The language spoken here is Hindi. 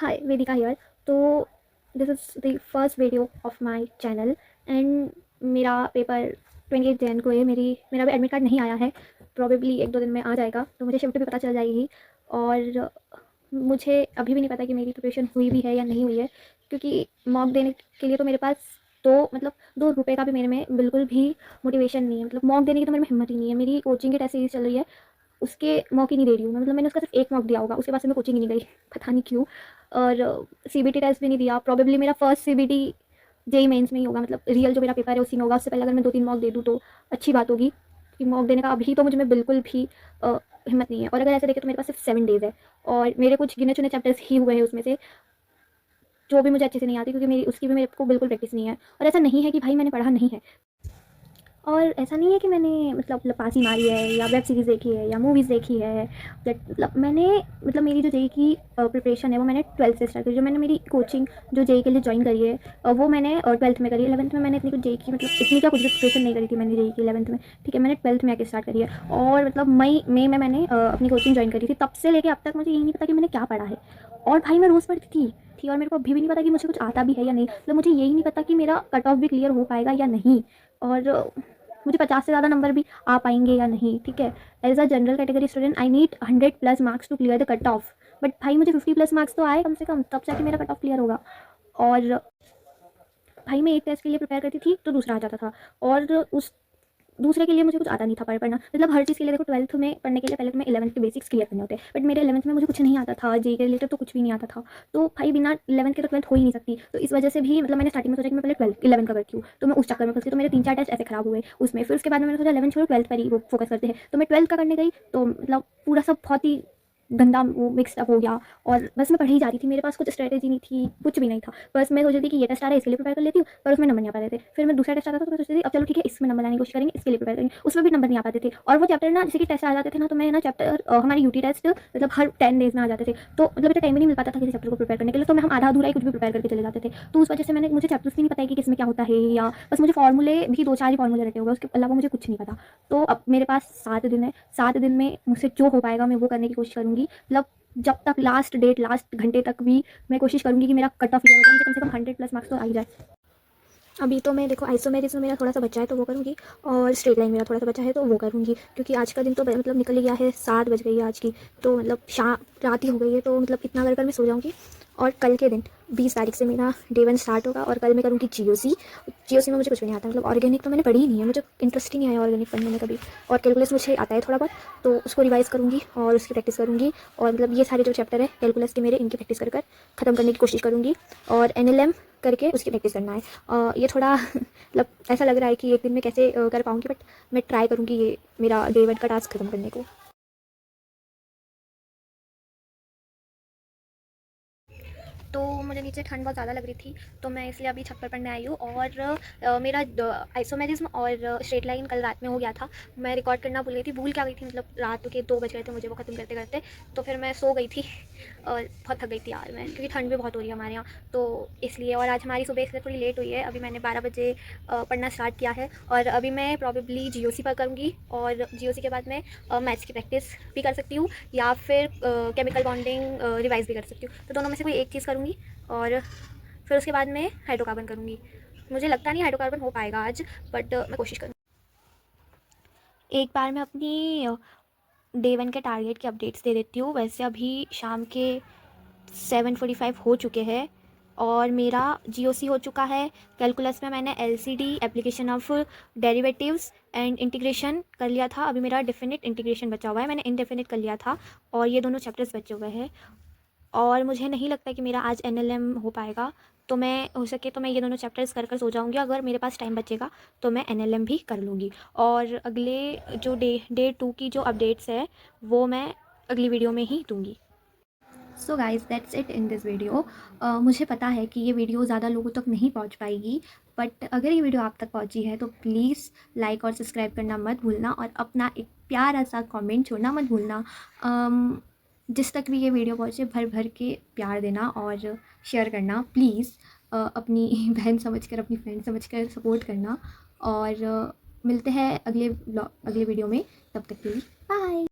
Hi, Vedika here. तो this is the first video of my channel and मेरा पेपर 28 जैन को है। मेरा भी एडमिट कार्ड नहीं आया है, प्रॉबेबली 1-2 दिन में आ जाएगा, तो मुझे शिफ्ट भी पता चल जाएगी। और मुझे अभी भी नहीं पता कि मेरी प्रिपरेशन हुई भी है या नहीं हुई है, क्योंकि मॉक देने के लिए तो मेरे पास ₹2 का भी मेरे में बिल्कुल भी मोटिवेशन नहीं है। मतलब मॉक देने की तो मेरे में हिम्मत ही नहीं है। मेरी कोचिंग की टेस्ट सीरीज़ चल रही है, उसके मॉक ही नहीं दे रही हूँ मैं। मतलब मैंने उसका सिर्फ 1 मॉक दिया होगा, उसके बाद से मैं कोचिंग ही नहीं गई, पता नहीं क्यों। और सीबीटी टेस्ट भी नहीं दिया। प्रोबेबली मेरा फर्स्ट सीबीटी जेईई मेंस में ही होगा, मतलब रियल जो मेरा पेपर है उसी में होगा। उससे पहले अगर मैं 2-3 मॉक दे दूँ तो अच्छी बात होगी, कि मॉक देने का अभी तो मुझ में बिल्कुल भी हिम्मत नहीं है। और अगर ऐसे देखें तो मेरे पास सिर्फ 7 डेज़ है और मेरे कुछ गिने चुने चैप्टर्स ही हुए हैं उसमें से, जो भी मुझे अच्छे से नहीं आती, क्योंकि मेरी उसकी भी मेरे को बिल्कुल प्रैक्टिस नहीं है। और ऐसा नहीं है कि भाई मैंने पढ़ा नहीं है, और ऐसा नहीं है कि मैंने मतलब लपासी मारी है या वेब सीरीज़ देखी है या मूवीज़ देखी है। मतलब मैंने मतलब मेरी जो जेई की प्रिपरेशन है वो मैंने 12th से स्टार्ट करी। जो मैंने मेरी कोचिंग जो जेई के लिए ज्वाइन करी है वो मैंने 12th में करी है। 11th में मैंने इतनी कुछ जेई की मतलब इतनी क्या कुछ भी प्रिपरेशन नहीं करी थी मैंने जेई की 11th में, ठीक है। मैंने 12th में आके स्टार्ट करी है, और मतलब मई में मैंने अपनी कोचिंग ज्वाइन करी थी। तब से लेके अब तक मुझे यही नहीं पता कि मैंने क्या पढ़ा है। और भाई मैं रोज़ पढ़ती थी और मेरे को अभी भी नहीं पता कि मुझे कुछ आता भी है या नहीं। मतलब मुझे यही नहीं पता कि मेरा कट ऑफ भी क्लियर हो पाएगा या नहीं, और मुझे 50 से ज़्यादा नंबर भी आ पाएंगे या नहीं, ठीक है। As a general category student I need 100+ marks to clear the cut off, but भाई मुझे 50+ मार्क्स तो आए कम से कम, तब जाके मेरा कट ऑफ क्लियर होगा। और भाई मैं एक टेस्ट के लिए प्रिपेयर करती थी तो दूसरा आ जाता था, और उस दूसरे के लिए मुझे कुछ आता नहीं था पढ़ना। मतलब हर चीज़ के लिए देखो, 12th में पढ़ने के लिए पहले तुम्हें 11th के बेसिक्स क्लियर करने होते हैं, बट मेरे 11th में मुझे कुछ नहीं आता था, जेई के रिलेटेड तो कुछ भी नहीं आता था। तो भाई बिना 11th के तो 12th हो ही नहीं सकती। तो इस वजह से भी मतलब मैंने स्टार्टिंग में सोचा कि मैं पहले 11th का करती हूँ, तो मैं उस चक्कर में फंसी। तो मेरे 3-4 टेस्ट ऐसे खराब हुए उसमें। फिर उसके बाद में मैंने सोचा 11th छोड़ो, 12th पर ही वो फोकस करते हैं। तो मैं 12th का करने गई, तो मतलब पूरा सब बहुत ही गंदा वो मिक्सड अप हो गया, और बस मैं पढ़ ही जा रही थी। मेरे पास कुछ स्ट्रेटेजी नहीं थी, कुछ भी नहीं था। बस मैं सोच रही थी कि ये टेस्ट आ रहा है, इसके लिए प्रिपेयर कर लेती हूँ, पर उसमें नंबर नहीं आ पाते थे। फिर मैं दूसरा टेस्ट आता था तो मैं सोचती थी अब चलो ठीक है, इसमें नंबर लाने की कोशिश करेंगे, इसके लिए प्रिपेयर करेंगे, उसमें भी नंबर नहीं आ पाते थे। और वो चैप्टर ना, जैसे कि टेस्ट आ जाते थे ना, तो मैं ना चैप्टर हमारे यूटी टेस्ट मतलब हर 10 डेज में आ जाते थे, तो मतलब इतना टाइम ही नहीं मिल पाता था किसी चैप्टर को प्रिपेयर करने के लिए। तो मैं हम आधा अधूरा ही कुछ भी प्रिपेयर करके चले जाते थे। तो उस वजह से मुझे चैप्टर्स भी नहीं पता है कि किसमें क्या होता है, या बस मुझे फॉर्मूले भी 2-4 ही फॉर्मूले रटे हुए, उसके अलावा मुझे कुछ नहीं पता। तो अब मेरे पास 7 दिन है, 7 दिन में मुझसे जो हो पाएगा मैं वो करने की कोशिश करूँगी। मतलब जब तक लास्ट डेट, लास्ट घंटे तक भी मैं कोशिश करूँगी कि मेरा कट ऑफ क्लियर हो जाए, मुझे कम से कम 100+ मार्क्स तो आ ही जाए। अभी तो मैं देखो आइसोमेरिज्म मेरा थोड़ा सा बचा है तो वो करूँगी, और स्ट्रेट लाइन मेरा थोड़ा सा बचा है तो वो करूँगी, क्योंकि आज का दिन तो मतलब निकल ही गया है। 7 बज गई है आज की, तो मतलब रात ही हो गई है। तो मतलब इतना कर मैं सो जाऊँगी, और कल के दिन 20 तारीख से मेरा डे 1 स्टार्ट होगा, और कल मैं करूँगी जीओसी में मुझे कुछ भी नहीं आता। मतलब ऑर्गेनिक तो मैंने पढ़ी ही नहीं है, मुझे इंटरेस्ट ही नहीं आया ऑर्गेनिक पढ़ने में कभी। और कैलकुलस मुझे आता है थोड़ा बहुत, तो उसको रिवाइज़ करूँगी और उसकी प्रैक्टिस करूँगी। और मतलब ये सारे जो चैप्टर है कैलकुलस के मेरे, इनकी प्रैक्टिस कर ख़त्म करने की कोशिश करूँगी, और एनएलएम करके उसकी प्रैक्टिस करना है। ये थोड़ा मतलब ऐसा लग रहा है कि एक दिन में कैसे कर पाऊँगी, बट मैं ट्राई करूँगी ये मेरा डे 1 का टास्क ख़त्म करने को। तो मुझे नीचे ठंड बहुत ज़्यादा लग रही थी, तो मैं इसलिए अभी छत पर पढ़ने आई हूँ। और मेरा आइसोमेरिज्म और स्ट्रेट लाइन कल रात में हो गया था। मैं रिकॉर्ड करना भूल क्या गई थी, मतलब रात के 2 बज गए थे मुझे वो ख़त्म करते करते। तो फिर मैं सो गई थी, और बहुत थक गई थी यार मैं, क्योंकि ठंड भी बहुत हो रही है हमारे यहाँ, तो इसलिए। और आज हमारी सुबह इसलिए थोड़ी लेट हुई है। अभी मैंने 12 बजे पढ़ना स्टार्ट किया है, और अभी मैं प्रॉबेबली जीओसी पर करूँगी, और जीओसी के बाद मैं मैथ्स की प्रैक्टिस भी कर सकती हूँ, या फिर केमिकल बॉन्डिंग रिवाइज भी कर सकती हूँ। तो दोनों में से कोई एक चीज़ करूँगी, और फिर उसके बाद मैं हाइड्रोकार्बन करूँगी। मुझे लगता नहीं हाइड्रोकार्बन हो पाएगा आज, बट मैं कोशिश करूँगी। एक बार मैं अपनी डे 1 के टारगेट के अपडेट्स दे देती हूँ। वैसे अभी शाम के 7:45 हो चुके हैं, और मेरा जीओसी हो चुका है। कैलकुलस में मैंने LCD, application of derivatives and integration कर लिया था। अभी मेरा डेफिनेट इंटीग्रेशन बचा हुआ है, मैंने इनडेफिनेट कर लिया था, और ये दोनों चैप्टर्स बचे हुए हैं। और मुझे नहीं लगता कि मेरा आज एनएलएम हो पाएगा, तो मैं हो सके तो मैं ये दोनों चैप्टर्स कर सो जाऊँगी। अगर मेरे पास टाइम बचेगा तो मैं एनएलएम भी कर लूँगी, और अगले जो डे 2 की जो अपडेट्स है वो मैं अगली वीडियो में ही दूँगी। So guys, that's it in this video. मुझे पता है कि ये वीडियो ज़्यादा लोगों तक नहीं पहुंच पाएगी, बट अगर ये वीडियो आप तक पहुंची है तो प्लीज़ लाइक और सब्सक्राइब करना मत भूलना, और अपना एक प्यारा सा कमेंट छोड़ना मत भूलना। जिस तक भी ये वीडियो पहुंचे भर भर के प्यार देना और शेयर करना प्लीज़। अपनी बहन समझकर, अपनी फ्रेंड समझकर सपोर्ट करना, और मिलते हैं अगले वीडियो में। तब तक के लिए बाय।